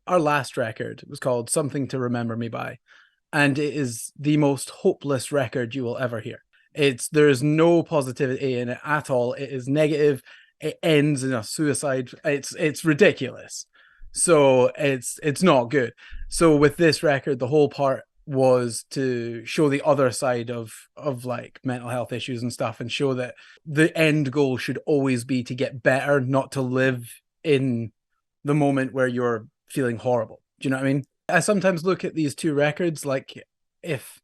our last record was called Something to Remember Me By, and it is the most hopeless record you will ever hear. There's no positivity in it at all. It is negative. It ends in a suicide. It's ridiculous. So it's not good. So with this record, the whole part was to show the other side of like mental health issues and stuff, and show that the end goal should always be to get better, not to live in the moment where you're feeling horrible. Do you know what I mean? I sometimes look at these two records like if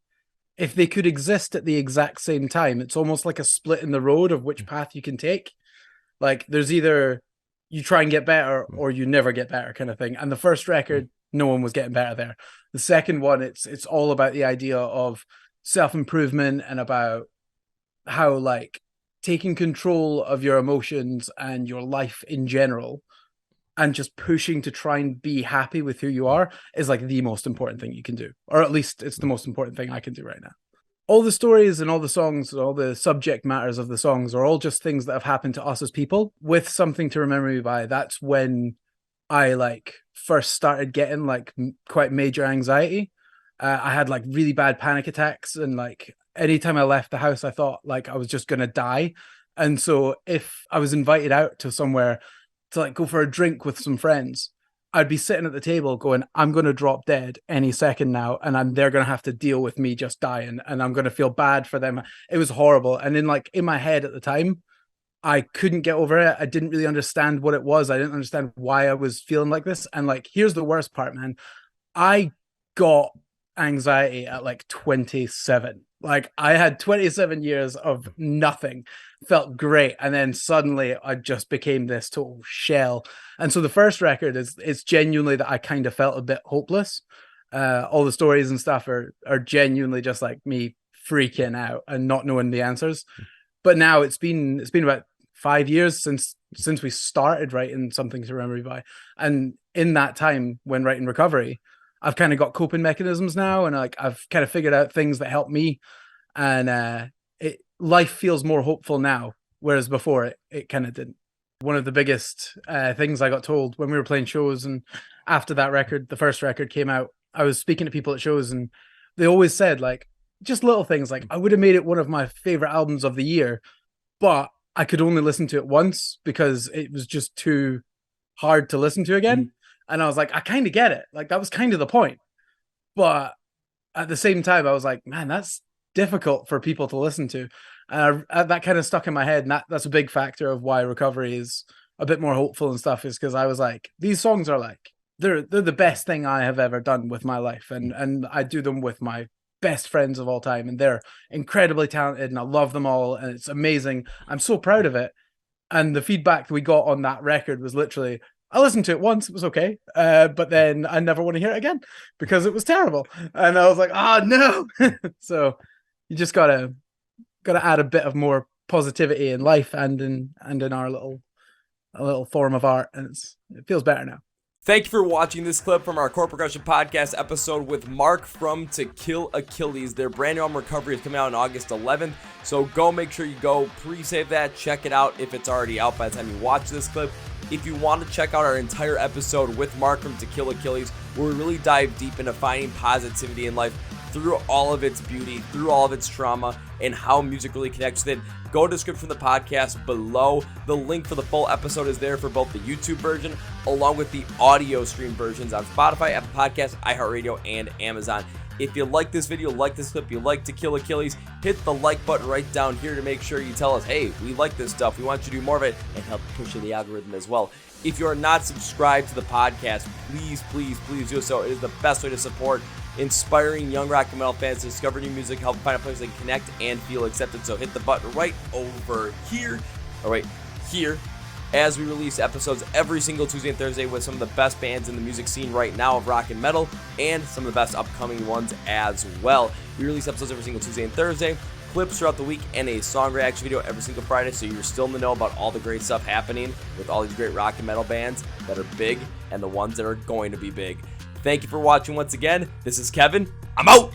they could exist at the exact same time, it's almost like a split in the road of which path you can take. Like there's either you try and get better or you never get better kind of thing. And the first record, no one was getting better there. The second one, it's all about the idea of self-improvement and about how like taking control of your emotions and your life in general and just pushing to try and be happy with who you are is like the most important thing you can do. Or at least it's the most important thing I can do right now. All the stories and all the songs, all the subject matters of the songs are all just things that have happened to us as people. With Something to Remember Me By, that's when I like first started getting like quite major anxiety. I had like really bad panic attacks, and like anytime I left the house, I thought like I was just going to die. And so if I was invited out to somewhere to like go for a drink with some friends, I'd be sitting at the table going, I'm going to drop dead any second now. And they're going to have to deal with me just dying, and I'm going to feel bad for them. It was horrible. And then like in my head at the time, I couldn't get over it. I didn't really understand what it was. I didn't understand why I was feeling like this. And like, here's the worst part, man. I got anxiety at like 27. Like I had 27 years of nothing, felt great. And then suddenly I just became this total shell. And so the first record it's genuinely that I kind of felt a bit hopeless. All the stories and stuff are genuinely just like me freaking out and not knowing the answers. But now it's been about 5 years since we started writing Something to Remember Me By. And in that time when writing Recovery, I've kind of got coping mechanisms now, and like I've kind of figured out things that help me, and life feels more hopeful now, whereas before it kind of didn't. One of the biggest things I got told when we were playing shows, and after that record, the first record came out, I was speaking to people at shows, and they always said like just little things like I would have made it one of my favorite albums of the year, but I could only listen to it once because it was just too hard to listen to again. And I was like, I kind of get it. Like that was kind of the point. But at the same time, I was like, man, that's difficult for people to listen to. And that kind of stuck in my head. And that's a big factor of why Recovery is a bit more hopeful and stuff, is because I was like, these songs are like, they're the best thing I have ever done with my life. And I do them with my best friends of all time. And they're incredibly talented and I love them all. And it's amazing. I'm so proud of it. And the feedback we got on that record was literally, I listened to it once, it was okay, but then I never want to hear it again because it was terrible. And I was like, oh no. So you just gotta add a bit of more positivity in life and in our little form of art, and it feels better now. Thank you for watching this clip from our Chord Progression Podcast episode with Mark from To Kill Achilles. Their brand new album Recovery is coming out on August 11th, so go make sure you go pre-save that, check it out if it's already out by the time you watch this clip. If you want to check out our entire episode with Mark from To Kill Achilles, where we really dive deep into finding positivity in life through all of its beauty, through all of its trauma, and how music really connects with it, go to the description of the podcast below. The link for the full episode is there for both the YouTube version along with the audio stream versions on Spotify, Apple Podcasts, iHeartRadio, and Amazon. If you like this video, like this clip, you like To Kill Achilles, hit the like button right down here to make sure you tell us, hey, we like this stuff, we want you to do more of it, and help push the algorithm as well. If you are not subscribed to the podcast, please, please, please do so. It is the best way to support inspiring young rock and metal fans to discover new music, help find a place they can connect and feel accepted. So hit the button right over here, or right here, as we release episodes every single Tuesday and Thursday with some of the best bands in the music scene right now of rock and metal, and some of the best upcoming ones as well. We release episodes every single Tuesday and Thursday, clips throughout the week, and a song reaction video every single Friday, so you're still in the know about all the great stuff happening with all these great rock and metal bands that are big and the ones that are going to be big. Thank you for watching once again. This is Kevin. I'm out!